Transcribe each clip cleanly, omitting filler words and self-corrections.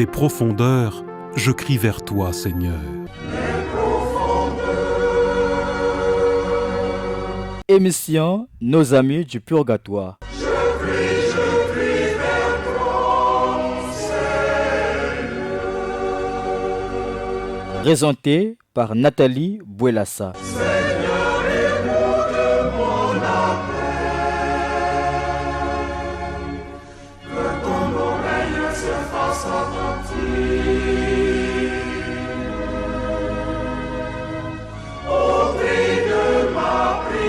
des profondeurs, je crie vers toi, Seigneur. Émission Nos amis du purgatoire. Je prie vers toi, Seigneur. Présenté par Nathalie Bouelassa. Seigneur, écoute mon appel. Que ton oreille se fasse attentive. Au cri de ma prière.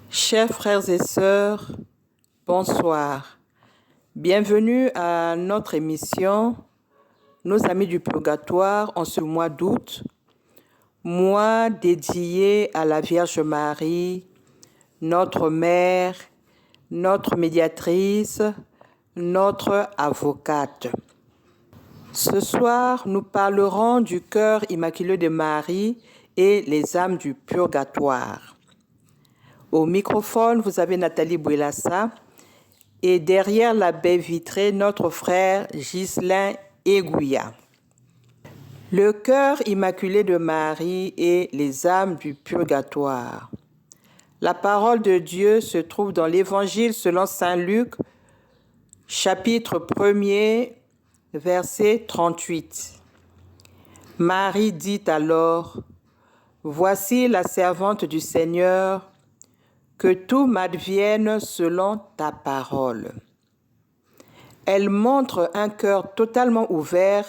Chers frères et sœurs, bonsoir. Bienvenue à notre émission Nos amis du purgatoire en ce mois d'août, mois dédié à la Vierge Marie, notre mère, notre médiatrice, notre avocate. Ce soir, nous parlerons du cœur immaculé de Marie et les âmes du purgatoire. Au microphone, vous avez Nathalie Bouelassa et derrière la baie vitrée, notre frère Ghislain Egouya. Le cœur immaculé de Marie et les âmes du purgatoire. La parole de Dieu se trouve dans l'Évangile selon saint Luc, chapitre 1er, verset 38. Marie dit alors, « Voici la servante du Seigneur, que tout m'advienne selon ta parole. » Elle montre un cœur totalement ouvert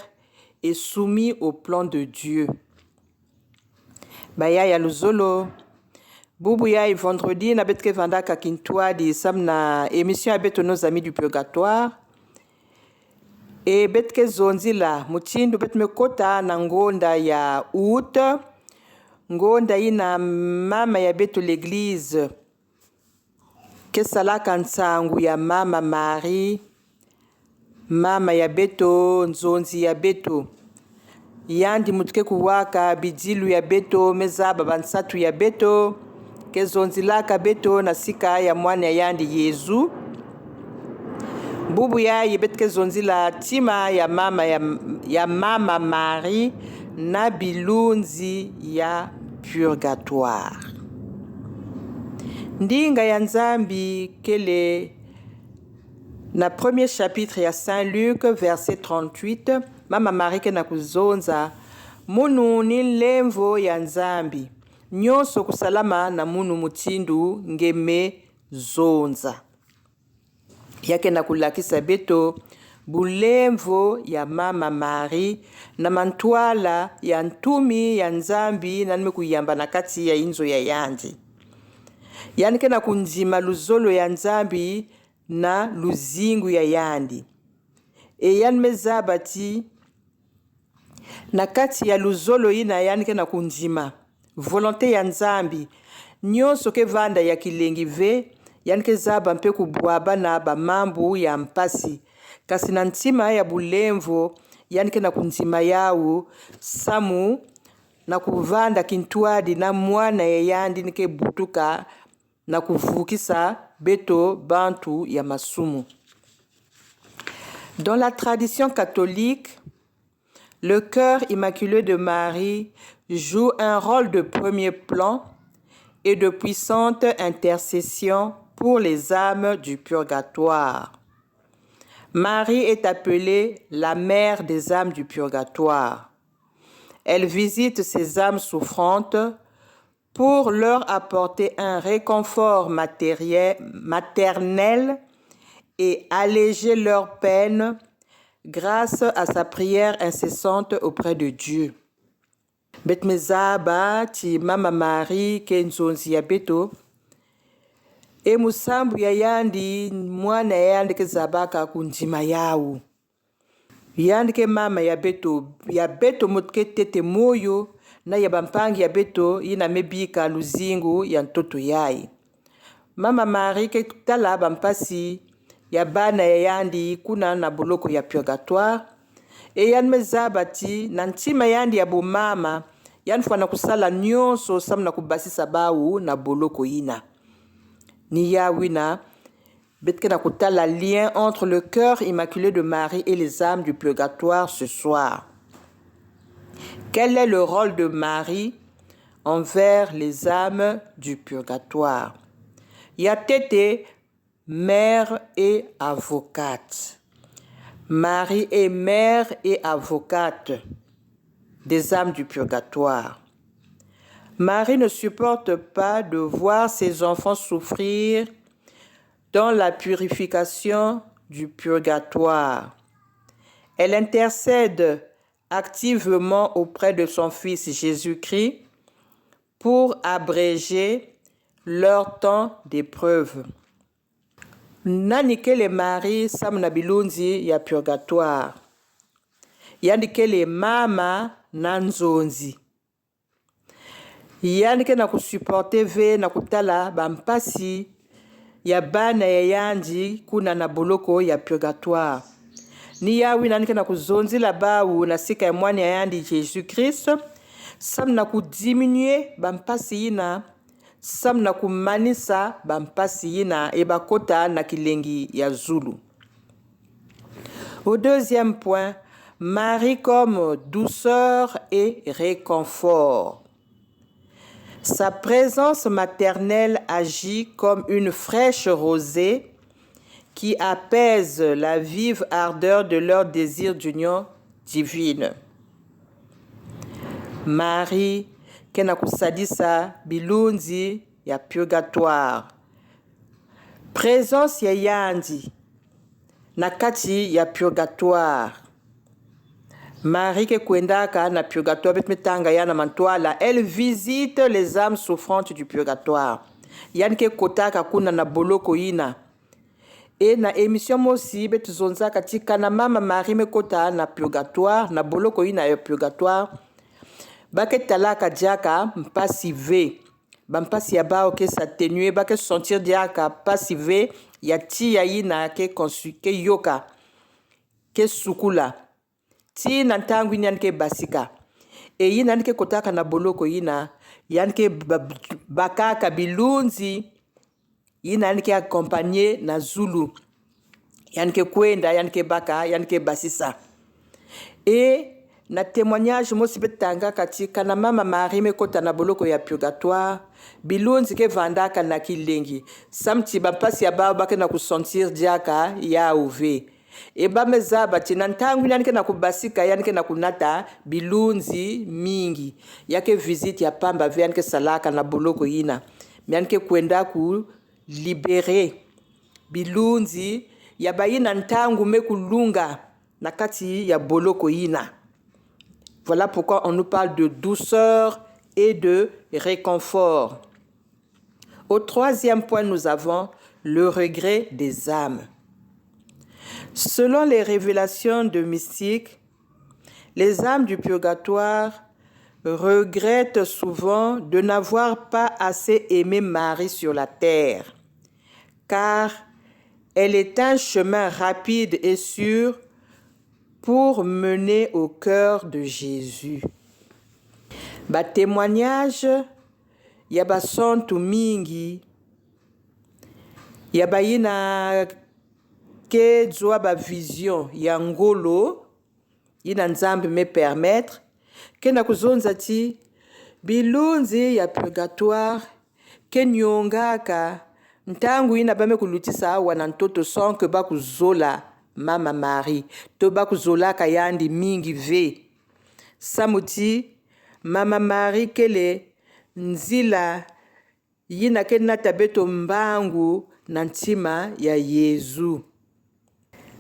et soumis au plan de Dieu. Baya luzolo. Bubu ya vendredi na betke vanda kakintwa di sam na émission avec nos amis du purgatoire. Et betke zonzila mutindu betme kota na ngonda ya août. Ngonda ina mama ya beto l'église. Kesalaka nsangu ya mama Marie, mama ya beto, nzonzi ya beto. Yandi mutuke kuwaka bidilu ya beto, mezaba bansatu ya beto, kezonzi laka beto na sika ya mwana yandi Yezu. Bubu ya yebetke zonzi la tima ya mama Marie na bilunzi ya purgatoire. Ndinga ya Nzambi kele na premier chapitre ya Saint Luc verset 38 mama Marie ke na kuzonza munu ni lemvo ya Nzambi nyonso kusalama na munu mutindu ngeme zonza yake na kulakisa beto bulemvo ya mama Marie na mantwala ya ntumi ya Nzambi na nimekuyamba na kati ya inzo ya yandi. Yani kena kunjima luzolo ya Nzambi na luzingu ya yandi. E yani mezabati na kati ya luzolo ina yani kena kunjima. Volonté ya Nzambi. Nyonso ke vanda ya kilengi ve yani ke zaba mpe kubwaba na ba mambu ya mpasi. Kasi na ntima ya bulemvo yani kena kunjima yao samu na kuvanda kintuadi na mwana ya yandi nike butuka na kuvukisa beto bantu ya masumu. Dans la tradition catholique, le cœur immaculé de Marie joue un rôle de premier plan et de puissante intercession pour les âmes du purgatoire. Marie est appelée la mère des âmes du purgatoire. Elle visite ces âmes souffrantes pour leur apporter un réconfort maternel et alléger leurs peines grâce à sa prière incessante auprès de Dieu. Betmezaba ti mama Marie kenzonzi ya beto e musambu ya yandi mwana yandi kezabaka kunjima yao. Yandi ke mama ya beto mutke tete moyo na ya bampangi ya beto ina mebika luzingu ya ntoto yai. Mama Marie ke tala bampasi ya bana ya yandi kuna na boloko ya purgatoire e yan mezabati na ntima yandi ya bomama yan fana kusala nyonso samna kubasisa bawu na boloko ina. ni yawina betkena kutala lien entre le cœur immaculé de Marie et les âmes du purgatoire ce soir. Quel est le rôle de Marie envers les âmes du purgatoire? Yatete, mère et avocate. Marie est mère et avocate des âmes du purgatoire. Marie ne supporte pas de voir ses enfants souffrir dans la purification du purgatoire. Elle intercède activement auprès de son Fils Jésus-Christ pour abréger leur temps d'épreuve. Nanikele Marie samna bilunzi ya purgatoire. Yandikele mama nanzonzi. Yandike na kusuporte ve na kutala bampasi ya bana ya yandi kuna na boloko ya purgatoire. Ni yawi nandike na kuzonzi la bawu na sika ya mwani ya yandi Jésus-Christ. Sam na kudiminue bampasi ina. Sam na kumanisa bampasi ina ebakota na kilengi ya Zulu. Au deuxième point, Marie comme douceur et réconfort. Sa présence maternelle agit comme une fraîche rosée qui apaise la vive ardeur de leur désir d'union divine. Marie, kena kusadisa bilunzi ya purgatoire. Présence ya yandi na kati ya purgatoire. Marie ke kwendaka na purgatoire betmetanga yana mantwala, elle visite les âmes souffrantes du purgatoire. Yani ke kotaka kuna na boloko ina. Et na émission mosi betuzonza katika na mama Marie mekota na purgatoire, na boloko ina ya purgatoire. Bake talaka diaka mpasi ve. Bampasi ya bao ke s'atténuer, bake sentir diaka pasi ve ya ti ya ina ke konsuke yoka. Ke sukula. Ti nantangu ina ke basika. E ina ke kotaka na boloko ina. Yanke bakaka bilunzi. Ina ke accompagné na Zulu. Yanke kwenda, yanke baka, yanke basisa. Et na témoignage mosi betanga katika na mama Marie mekota na boloko ya purgatoire bilunzi ke vandaka na kilengi samti bampasi ya bao bake na kusentir diaka ya uve e ba mezaba tina ntangu yanke na kubasika yanke na kunata bilunzi mingi yake visite ya pamba ve yanke salaka na boloko ina yanke kwenda ku libérer bilunzi ya bayina ntangu mekulunga na kati ya boloko ina. Voilà pourquoi on nous parle de douceur et de réconfort. Au troisième point, nous avons le regret des âmes. Selon les révélations de mystiques, les âmes du purgatoire regrettent souvent de n'avoir pas assez aimé Marie sur la terre, car elle est un chemin rapide et sûr pour mener au cœur de Jésus. Ba témoignage ya ba santu mingi ya ba ina ke zwa ba vision ya ngolo ina nzambe me permettre ke na kuzonza ti bilunzi ya purgatoire ke nyongaka ntangu ina ba me kulutisa wana ntoto sans que ba kuzola mama Marie, toba kuzolaka yandi mingi ve. Samuti, mama Marie kele nzila yina ke natabeto mbangu na ntima ya Yezu.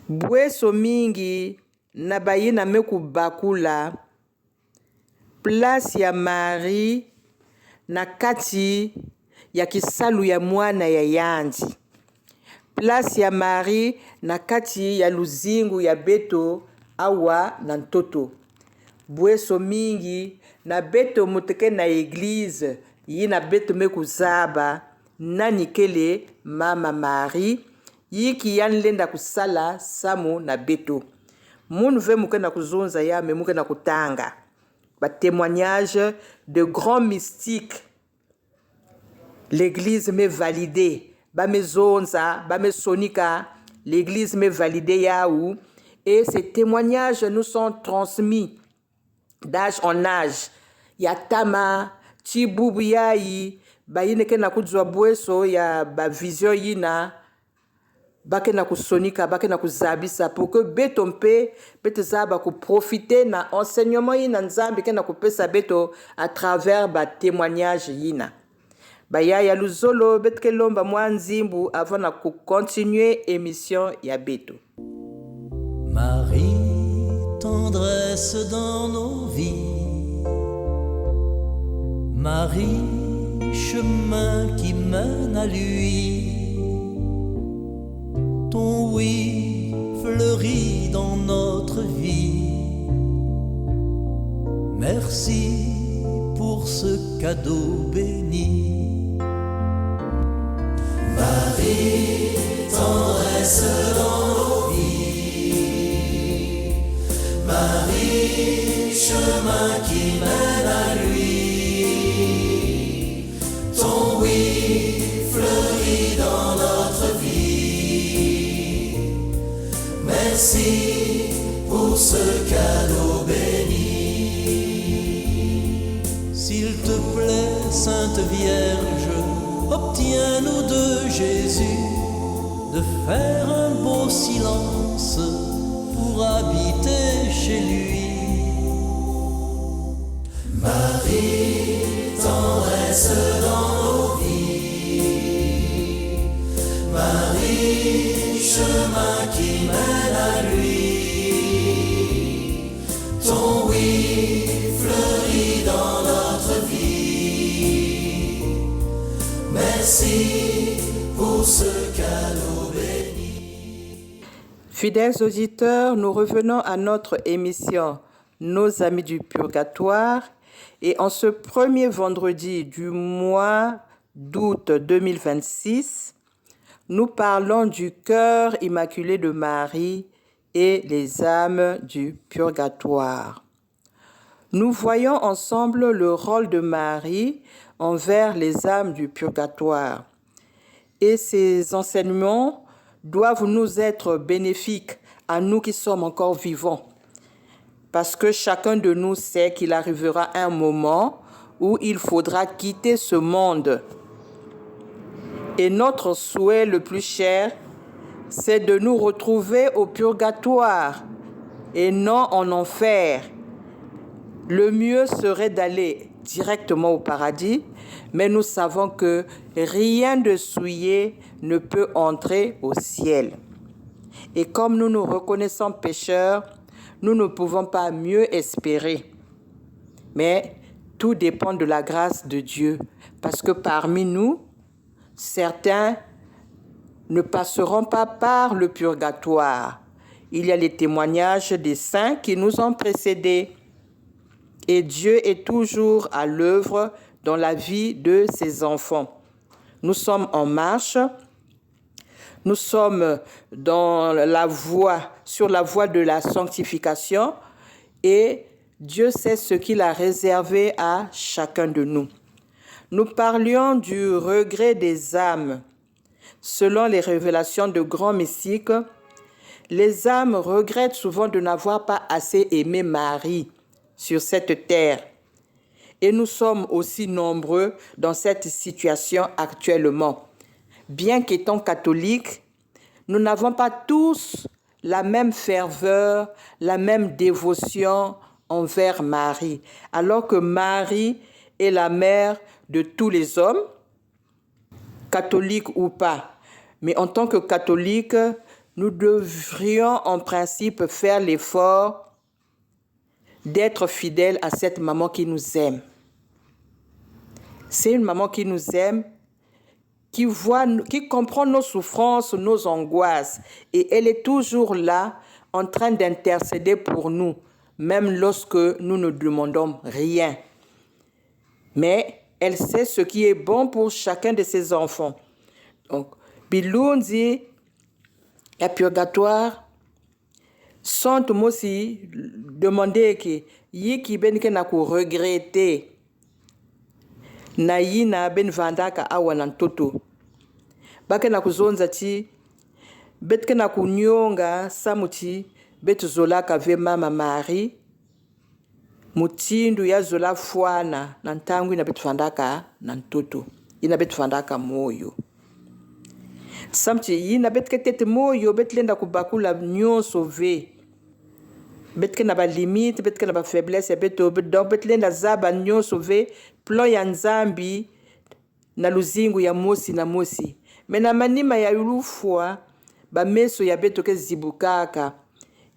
Bweso mingi na bayina meku bakula place ya Marie na kati ya kisalu ya mwana ya yandi. Place ya Marie na kati ya luzingu ya beto awa na ntoto. Bweso mingi na beto muteke na église yina beto mekuzaba nani kele mama Marie yiki yanlenda kusala samu na beto. Munu ve muke na kuzonza ya me muke na kutanga. Ba témoignage de grands mystiques. L'église m'est validée. me zonza, me sonika, l'église me validé yaou. Et ces témoignages nous sont transmis d'âge en âge. Yatama, Tibubu yayi, yine ke na kuzwa bweso ya vision yina, ke na kusonika, ke na kuzabisa, pour que beto mpe, beto zaba ku profiter na enseignement yina nzambi ke na kupesa beto à travers témoignage yina. Ya luzolo betke lomba mwanzimbu avant na continuer émission ya beto. Marie, tendresse dans nos vies. Marie, chemin qui mène à lui. Ton oui fleurit dans notre vie. Merci pour ce cadeau béni. Marie, tendresse dans nos vies. Marie, chemin qui mène à lui. Ton oui fleurit dans notre vie. Merci pour ce cadeau béni. S'il te plaît, Sainte Vierge, obtiens-nous de Jésus de faire un beau silence pour habiter chez lui. Marie, tendresse dans nos vies. Marie, chemin qui mène à lui. Ton oui fleurit dans notre vie. Merci pour ce cadeau béni. Fidèles auditeurs, nous revenons à notre émission Nos Amis du Purgatoire. Et en ce premier vendredi du mois d'août 2026, nous parlons du cœur immaculé de Marie et les âmes du purgatoire. Nous voyons ensemble le rôle de Marie envers les âmes du purgatoire. Et ces enseignements doivent nous être bénéfiques à nous qui sommes encore vivants. Parce que chacun de nous sait qu'il arrivera un moment où il faudra quitter ce monde. Et notre souhait le plus cher, c'est de nous retrouver au purgatoire et non en enfer. Le mieux serait d'aller directement au paradis, mais nous savons que rien de souillé ne peut entrer au ciel. Et comme nous nous reconnaissons pécheurs, nous ne pouvons pas mieux espérer. Mais tout dépend de la grâce de Dieu, parce que parmi nous, certains ne passeront pas par le purgatoire. Il y a les témoignages des saints qui nous ont précédés. Et Dieu est toujours à l'œuvre dans la vie de ses enfants. Nous sommes en marche. Nous sommes sur la voie de la sanctification et Dieu sait ce qu'il a réservé à chacun de nous. Nous parlions du regret des âmes. Selon les révélations de grands mystiques, les âmes regrettent souvent de n'avoir pas assez aimé Marie sur cette terre. Et nous sommes aussi nombreux dans cette situation actuellement. Bien qu'étant catholiques, nous n'avons pas tous la même ferveur, la même dévotion envers Marie, alors que Marie est la mère de tous les hommes, catholiques ou pas. Mais en tant que catholiques, nous devrions en principe faire l'effort d'être fidèles à cette maman qui nous aime. C'est une maman qui nous aime, qui comprend nos souffrances, nos angoisses. Et elle est toujours là, en train d'intercéder pour nous, même lorsque nous ne demandons rien. Mais elle sait ce qui est bon pour chacun de ses enfants. Donc, Bilundi, le purgatoire, sont aussi demandé que yiki ben ke na ko regretter na yina ben vandaka awanan toto bake na kuzonza ti betke na kunyonga samuti betu zolaka ve mama Mari mutindu ya zola fuana na ntangu ina betu fandaka na ntoto ina betu fandaka moyo samti ina betke tete moyo betlenda kubakula nyonso ve betke na ba limite betke na ba faiblesse ya beto donc betlenda zaba nyonso ve plan ya nzambi na luzingu ya mosi na mosi mena manima ya ulufwa ba meso ya beto ke zibukaka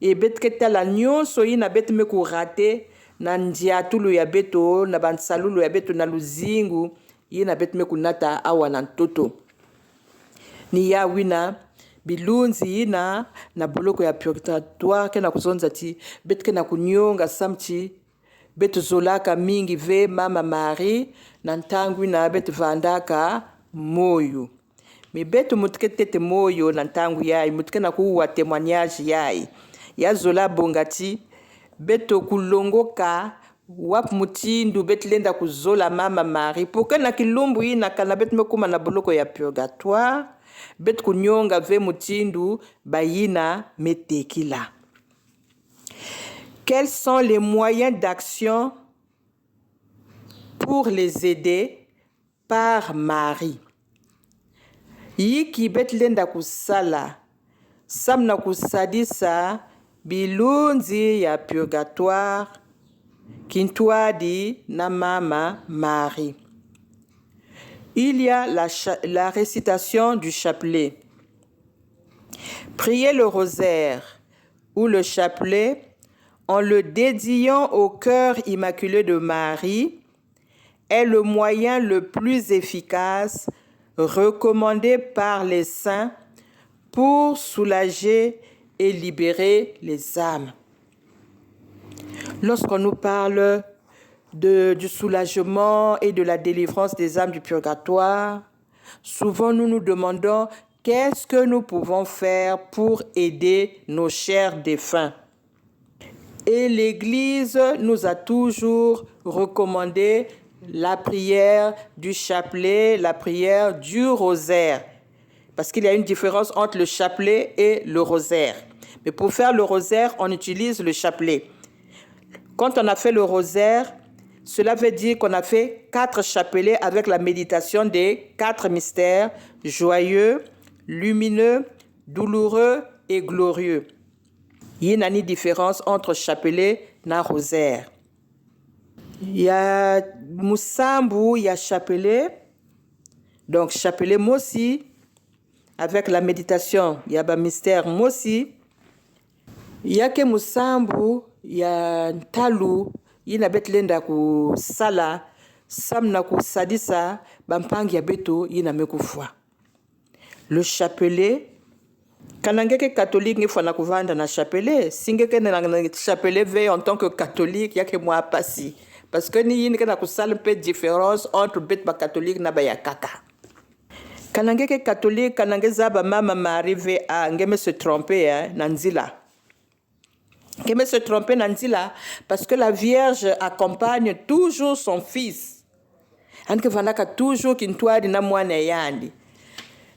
e betke tala nyonso ina betu me ku rate na ndiatulu ya beto na bansalulu ya beto na luzingu ina betu me kunata awa na ntoto ni ya wina bilunzi ina na boloko ya purgatoire ke na kuzonza ti betke na kunyonga samti betu zolaka mingi ve mama Mari na ntangu ina betu vandaka moyo mi betu mutke tete moyo na ntangu yai mutke na kuwa témoignage yai ya zola bongati beto kulongoka wap mutindu betlenda kuzola mama Mari poke na kilumbu ina kana betu mekuma na boloko ya purgatoire bet kunyonga ve mutindu bayina metekila. Quels sont les moyens d'action pour les aider par Marie? Yiki betlenda kusala samna kusadisa bilunzi ya purgatoire kintwadi na mama Marie. Il y a la récitation du chapelet. Priez le rosaire ou le chapelet en le dédiant au cœur immaculé de Marie est le moyen le plus efficace recommandé par les saints pour soulager et libérer les âmes. Lorsqu'on nous parle du soulagement et de la délivrance des âmes du purgatoire, souvent nous nous demandons qu'est-ce que nous pouvons faire pour aider nos chers défunts. Et l'Église nous a toujours recommandé la prière du chapelet, la prière du rosaire. Parce qu'il y a une différence entre le chapelet et le rosaire. Mais pour faire le rosaire, on utilise le chapelet. Quand on a fait le rosaire, cela veut dire qu'on a fait 4 chapelets avec la méditation des 4 mystères joyeux, lumineux, douloureux et glorieux. Il y a une différence entre chapelet et rosaire. Il y a Moussambu, il y a chapelet. Donc chapelet Mossi, avec la méditation, il y a un mystère Mossi. Il y a que Moussambu, il y a Talu. Ina betlenda ku sala samna ku sadisa bampangi ya beto ina mekufwa. Le chapelet kanangeke catholique ngi fana kuvanda na chapelet singeke na chapelet veille en tant que catholique yake moi pasi parce que ni yini kana ku sala peu différence entre bet ba catholique na ba ya kaka. Kanangeke catholique kanangeza ba mama Marie ve a ngeme se tromper na nzila. Qui me se tromper Nandila parce que la Vierge accompagne toujours son fils. Anke vanaka toujours kintwadi na mwana yandi.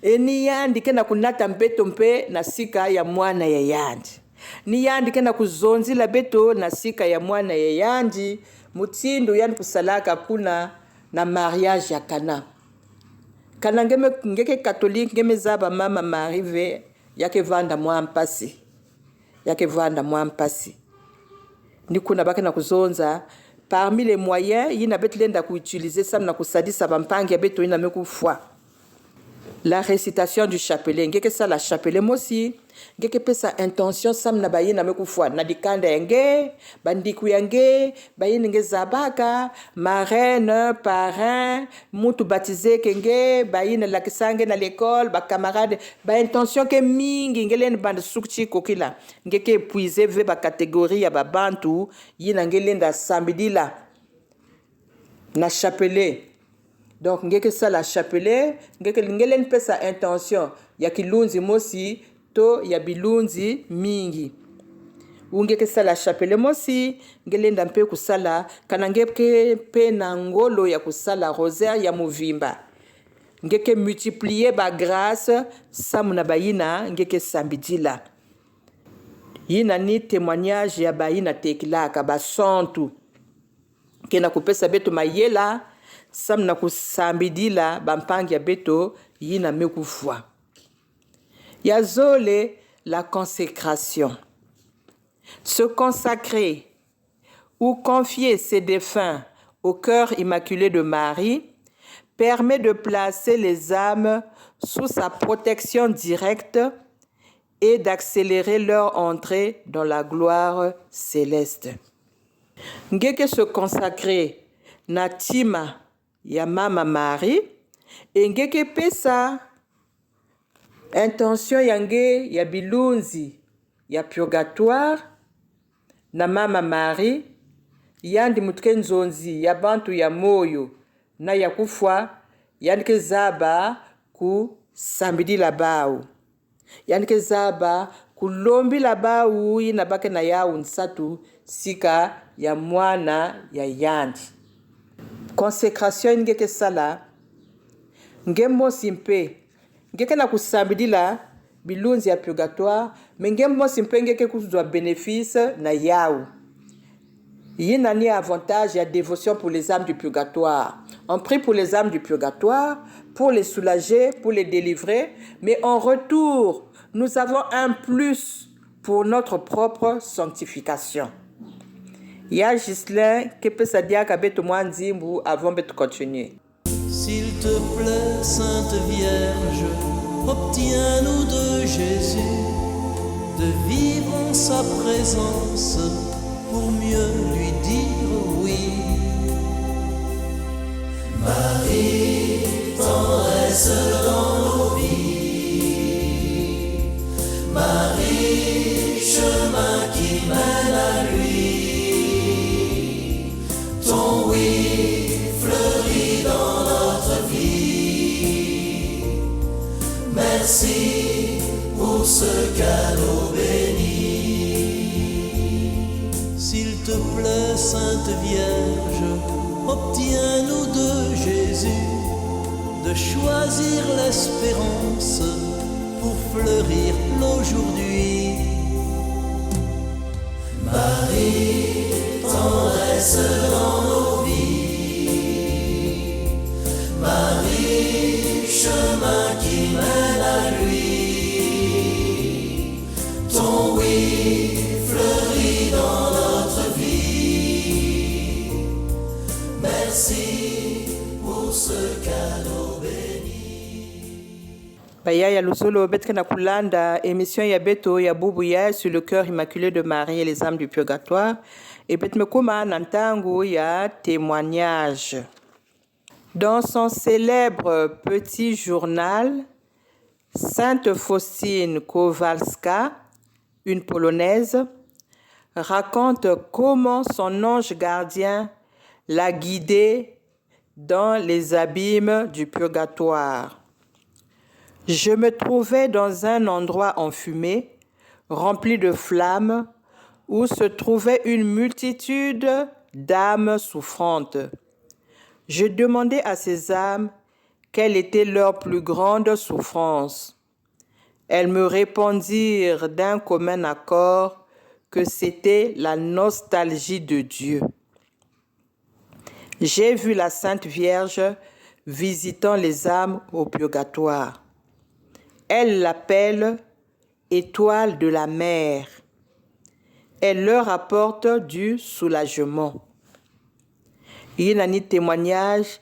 Ni yandi kena kunata mbeto mpe na sika ya mwana ya yandi. Ni yandi kena kuzonzi la beto na sika ya mwana ya yandi. Mutindu yandi kusalaka kuna na mariage ya Kana. Kana ngeke catholique ngeme zaba mama Marie yake vanda mwa mpasi. Yake vanda mwa mpasi. Ni kuna baki na kuzonza parmi les moyens yina betlenda ku utiliser ça na kusadisa bampangi ya beto ina mekufwa. La récitation du chapelet ngeke ça la chapelet mosi ngeke pesa intention sam na bayina mekufwa na dikanda yenge bandiku yange bayina nge zabaka marraine parrain mutu baptisé kenge bayina la kisange na l'école ba camarade ba intention ke mingi ngelen bande sukchi kokila ngeke épuiser ve ba catégorie ya ba bantu yina ngelenda sambidila na chapelet. Donc ngeke ça la chapelet ngeke ngelen pesa intention ya kilunzi mosi to ya bilunzi mingi ungeke sala chapelet mosi ngelenda mpe kusala kana ngeke pe na ngolo ya kusala rosaire ya muvimba ngeke multiplier ba grâce samuna bayina ngeke sambidila. Yina ni témoignage ya bayina tekilaka ba santu kena kupesa beto mayela samna kusambidila bampangi ya beto yina mekufwa. Yazole la consécration. Se consacrer ou confier ses défunts au cœur immaculé de Marie permet de placer les âmes sous sa protection directe et d'accélérer leur entrée dans la gloire céleste. Ngeke se consacrer na tima ya mama Marie et ngeke pesa intention yange ya bilunzi ya purgatoire na mama Marie yandi mutuke nzonzi ya bantu ya moyo na ya kufwa yandike zaba ku sambidi la bau yandike zaba kulombi la bau yina bake na yau nsatu sika ya mwana ya yandi. Consécration ngeke sala ngembo simpe ngeke na kusambidi la bilunzi ya purgatoire mais ngembo simpe ngeke kuzwa bénéfice na yau. Il y a un avantage et dévotion pour les âmes du purgatoire. On prie pour les âmes du purgatoire, pour les soulager, pour les délivrer, mais en retour, nous avons un plus pour notre propre sanctification. Il y a Ghislain qui peut se dire avant de continuer. S'il te plaît, Sainte Vierge, obtiens-nous de Jésus de vivre en sa présence pour mieux lui dire oui. Marie, tendresse dans nos vies. Marie, chemin qui mène à lui. Ton oui fleurit dans notre vie. Merci pour ce cadeau béni. S'il te plaît, Sainte Vierge, obtiens-nous de Jésus de choisir l'espérance pour fleurir l'aujourd'hui. Marie, tendresse dans nos vies. Marie, chemin qui mène à lui. Ton oui fleurit dans notre vie. Merci pour ce cadeau béni. Baya Luzolo betka na kulanda émission ya beto ya bubu ya sur le cœur immaculé de Marie et les âmes du purgatoire et betmekuma nantangu ya témoignage. Dans son célèbre petit journal, Sainte Faustine Kowalska, une Polonaise, raconte comment son ange gardien l'a guidée dans les abîmes du purgatoire. Je me trouvais dans un endroit enfumé, rempli de flammes, où se trouvait une multitude d'âmes souffrantes. Je demandais à ces âmes quelle était leur plus grande souffrance. Elles me répondirent d'un commun accord que c'était la nostalgie de Dieu. J'ai vu la Sainte Vierge visitant les âmes au purgatoire. Elle l'appelle étoile de la mer. Elle leur apporte du soulagement. Il y a un témoignage,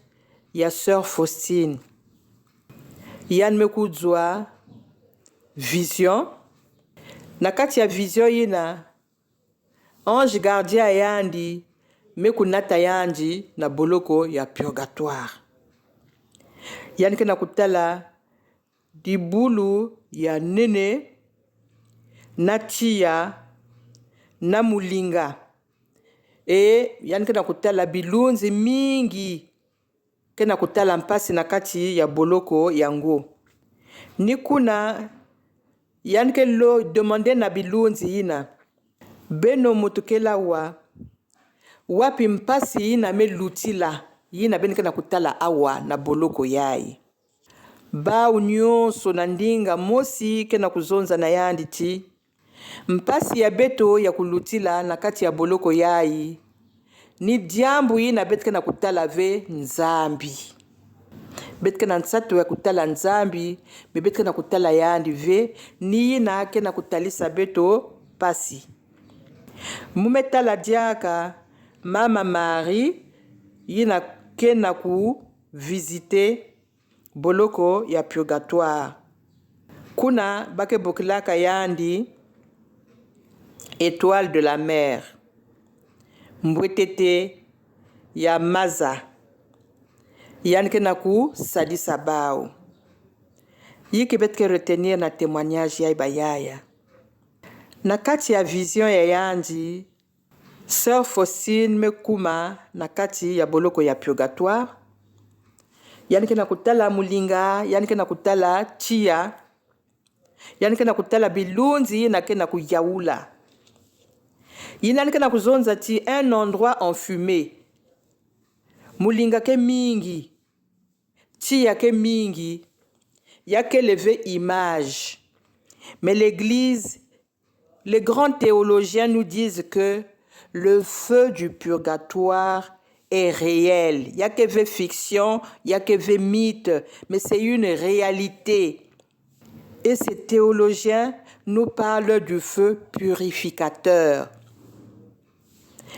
il y a Sœur Faustine. Il y a une vision. Nakati ya vision yina ange gardien yandi mekunata yandi na boloko ya purgatoire. Yanike nakutala dibulu ya nene natia na mulinga yanike nakutala bilunzi mingi kena kutala mpasi na kati ya boloko yango nikuna yanike lo demande na bilunzi yina beno mutukela wapi mpasi yina me lutila yina benike na kutala awa na boloko yai Bau nyonso na ndinga mosi ke na kuzonza na yandi ti. Mpasi ya beto ya kulutila na kati ya boloko yai. Ni diambu yi na betke na kutala ve nzambi. Betke na nsato ya kutala nzambi, me betke na kutala yandi ve, ni na ke na kutalisa beto pasi. Mumetala diaka, Mama Marie, yi na ke na ku visite boloko ya purgatoire. Kuna bake bokilaka yandi étoile de la mer. Mbwetete ya maza. Yanke na ku sadisa bao. Yiki betke retenir na témoignage ya ibayaya. Na kati ya vision ya yandi, Sœur Faustine mekuma na kati ya boloko ya purgatoire. Yanke na kutala mulinga, yanke na kutala chia, yanke na kutala bilunzi na ke na kuyaula. Yanke na kuzonza ti un endroit enfumé. Mulinga ke mingi, chia ke mingi, yake levé image. Mais l'Église, les grands théologiens nous disent que le feu du purgatoire est réel. Il n'y a que des fictions, il n'y a que des mythes, mais c'est une réalité. Et ces théologiens nous parlent du feu purificateur.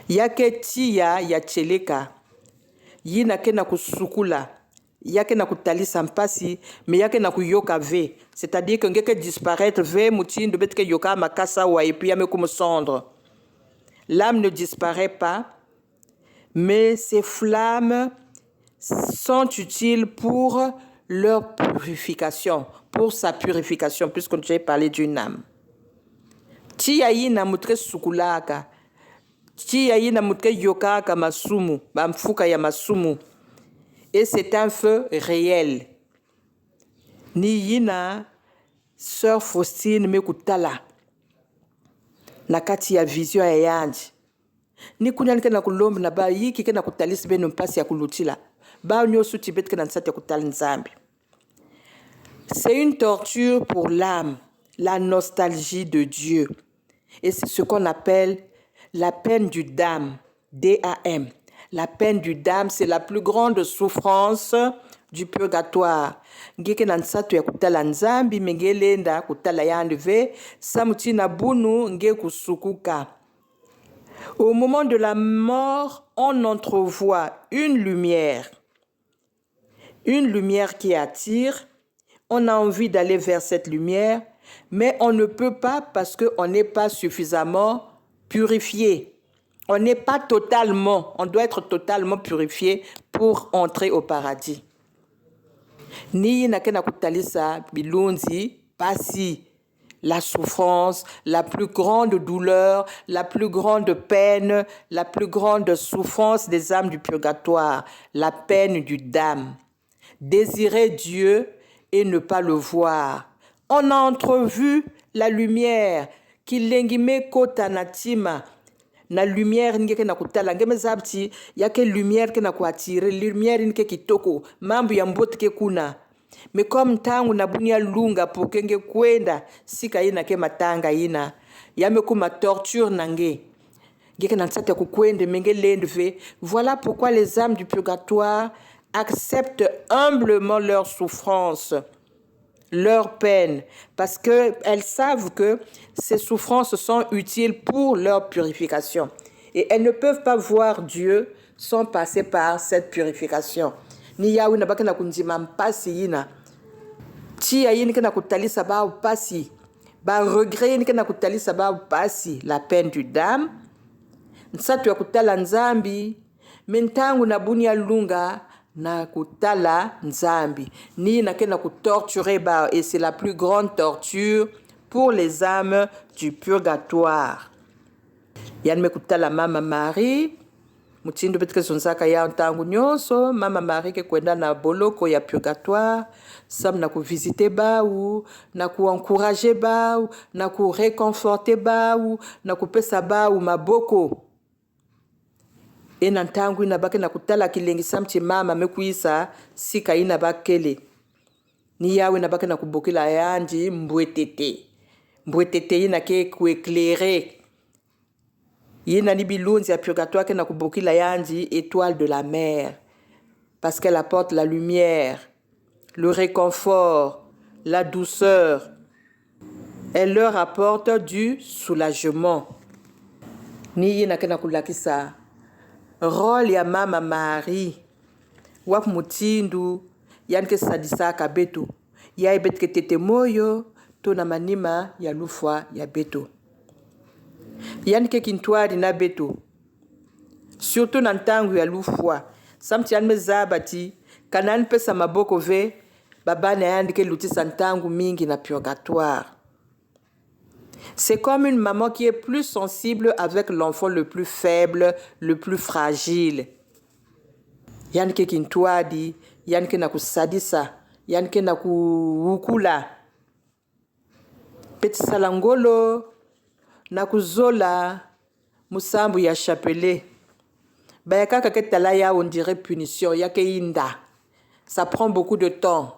Il y a que tia, il y a tcheleka. Il y a que na kusukula. Il y a que na kutalisa mpasi, mais il y a que na kuyoka ve. C'est-à-dire que ngeke disparaître ve, moutin de betke yoka makasa wa et puis yame comme cendre. L'âme ne disparaît pas, mais ces flammes sont utiles pour leur purification, pour sa purification, puisque j'ai parlé d'une âme. Tiayi na mutre sukulaka, tiayi na mutre yokaka masumu, bamfuka ya masumu. Et c'est un feu réel. Ni yina, Sœur Faustine mekutala. Nakati ya vision ya yandi. Ni kunyani ke na kulombi na ba yiki ke na kutalisi beno mpasi ya kulutila. Ba nyosu tibet ke na nsati ya kutali nzambi. C'est une torture pour l'âme, la nostalgie de Dieu. Et c'est ce qu'on appelle la peine du dam, D-A-M. La peine du dam, c'est la plus grande souffrance du purgatoire. Ngeke na nsatu ya kutala nzambi, mengelenda kutala yandeve, samuti na bunu nge kusukuka. Au moment de la mort, on entrevoit une lumière qui attire. On a envie d'aller vers cette lumière, mais on ne peut pas parce qu'on n'est pas suffisamment purifié. On n'est pas totalement, on doit être totalement purifié pour entrer au paradis. Ni nakena kutalisa bilunzi, pasi, la souffrance, la plus grande douleur, la plus grande peine, la plus grande souffrance des âmes du purgatoire, la peine du dam. Désirer Dieu et ne pas le voir. On a entrevu la lumière, qui lengime kota natima, na lumière ngeke na kutala ngeme zabti yake lumière ke na kuatire lumière nke kitoko mambo ya mbote ke kuna. Mais comme tangu na bunia lunga pokenge kwenda sika ina ke matanga ina yame kuma torture nange ngeke na tsate kukwende menge lendve. Voilà pourquoi les âmes du purgatoire acceptent humblement leur souffrance, leur peine, parce qu'elles savent que ces souffrances sont utiles pour leur purification. Et elles ne peuvent pas voir Dieu sans passer par cette purification. Ni yawi na baka na kunjima mpasi yina. Tia yini ke na kutalisa ba upasi. Ba regret yini ke na kutalisa ba upasi. La peine du dam. Nsatu ya kutala nzambi. Mentangu na bunia lunga. Na kutala nzambi ni na kena kutorturer ba, et c'est la plus grande torture pour les âmes du purgatoire. Yanme kutala Mama Marie mutindo betke sonzaka ya ntangu nyonso Mama Marie ke kwenda na boloko ya purgatoire sam na ku visiter ba ou na ku encourager ba ou na ku réconforter ba ou na ku pesa ba ou maboko. Et nantangu ina bake na kutala kilengi samti mama mekuisa sika ina bakele. Ni yawe na baka na kubokila yandi mbwetete. Mbwetete yina ke kuéclairer. Yina ni bilunzi ya purgatoire ke na kubokila yandi étoile de la mer. Parce qu'elle apporte la lumière, le réconfort, la douceur. Elle leur apporte du soulagement. Ni yina ke na kulakisa rôle ya mama Marie. Wap mutindu yanke sadisaka beto. Ya ibetke tete moyo to na manima ya lufwa ya beto. Yanke kintwari na beto. Surtout na ntangu ya lufwa. Samti yanme zabati kanani pesa maboko ve babana yandike lutisa ntangu mingi na purgatoire. C'est comme une maman qui est plus sensible avec l'enfant le plus faible, le plus fragile. Yanke kintwadi, yanke na kusadisa, yanke na kuukula. Peti salangolo, na kuzola, musambu ya chapelet. Bayaka kaketala ya on dirait punition, yake inda. Ça prend beaucoup de temps.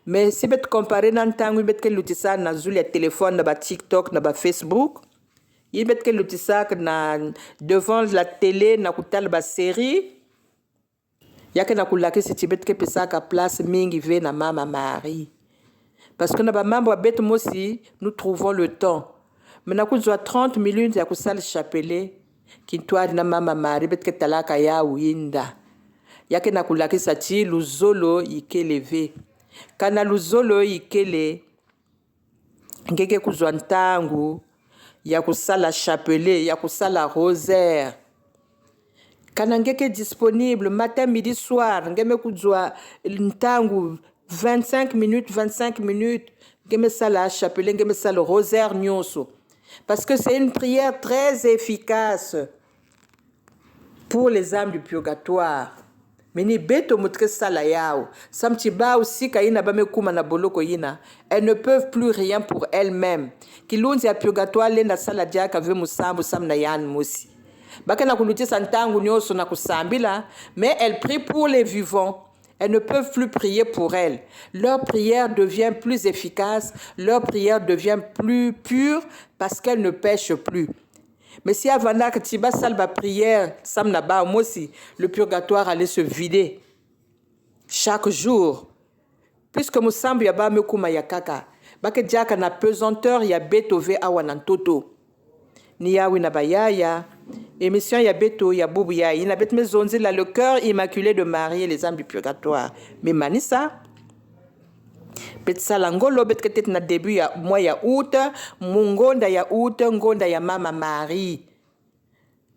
Mais si bet comparer nan tangu bet ke lutisa na zuli ya téléphone na ba TikTok na ba Facebook, il bet ke lutisa na devant la télé na kutal ba série. Yake na kulaki si tibet ke pesaka place mingi ve na mama Marie. Parce que na ba mambo a bet mosi nous trouvons le temps. Mais na kuzwa 30 minutes ya kusali chapelet kintwadi na mama Marie bet ke talaka ya winda. Yake na kulaki sa ti luzolo ikeleve. Kana luzolo ikele ngeke kuzwa ntangu ya kusala chapelet ya kusala rosaire. Kana ngeke disponible matin midi soir ngeme kuzwa ntangu 25 minutes ngeme sala chapelet ngeme sala rosaire nyonso. Parce que c'est une prière très efficace pour les âmes du purgatoire. Meni beto mutre sala yao. Samtiba aussi kaina bame kuma na boloko yina. Elles ne peuvent plus rien pour elles-mêmes. Kilunzi ya purgatoire lenda sala diaka ve musambu sam na yan musi. Bakana kuluti santangu nyoso na kusambila, mais elles prient pour les vivants. Elles ne peuvent plus prier pour elles. Leur prière devient plus efficace, leur prière devient plus pure parce qu'elles ne pêchent plus. Mais si avant que Tiba salba prière, samnaba mosi, le purgatoire allait se vider chaque jour. Puisque musambu ya ba mekuma ya kaka, bake diaka na pesanteur ya betove awanantoto. Ni yawi na bayaya, émission ya beto ya bubu ya ina bet mezonzi la le cœur immaculé de Marie et les âmes du purgatoire. Mais manisa bet salangolo bet ketet na début ya mois ya août, mungonda ya août, ngonda ya mama Marie.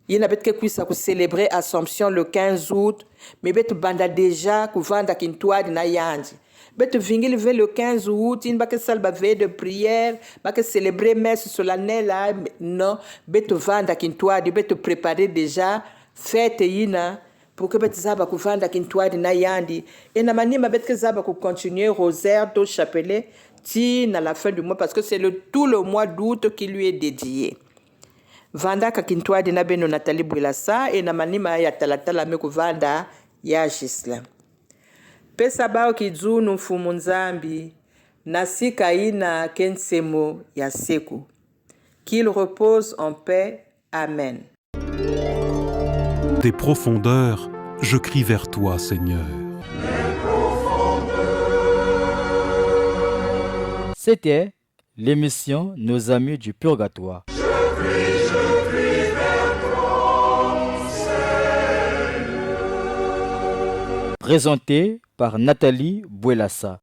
Yina bet ke kuisa ku célébrer Assomption le 15 août, mais bet banda déjà ku vanda kintwadi na yanji. Bet vingil ve le 15 août, in bake salba veille de prière, bake célébrer messe solennelle, non, bet vanda kintwadi, bet préparer déjà fête yina pour que bet zaba ku vanda kintwadi na yandi. Et na manima bet ke zaba ku continuer rosaire to chapelet ti na la fin du mois parce que c'est tout le mois d'août qui lui est dédié. Vanda ka kintwadi na beno Nathalie Bouelassa et na manima ya talatala me ku vanda ya Gisela. Pesa bao kizunu mfumu nzambi na sika ina kensemo ya seku. Qu'il repose en paix. Amen. Des profondeurs, je crie vers toi, Seigneur. C'était l'émission Nos amis du purgatoire. Je crie vers toi, Seigneur. Présentée par Nathalie Bouelassa.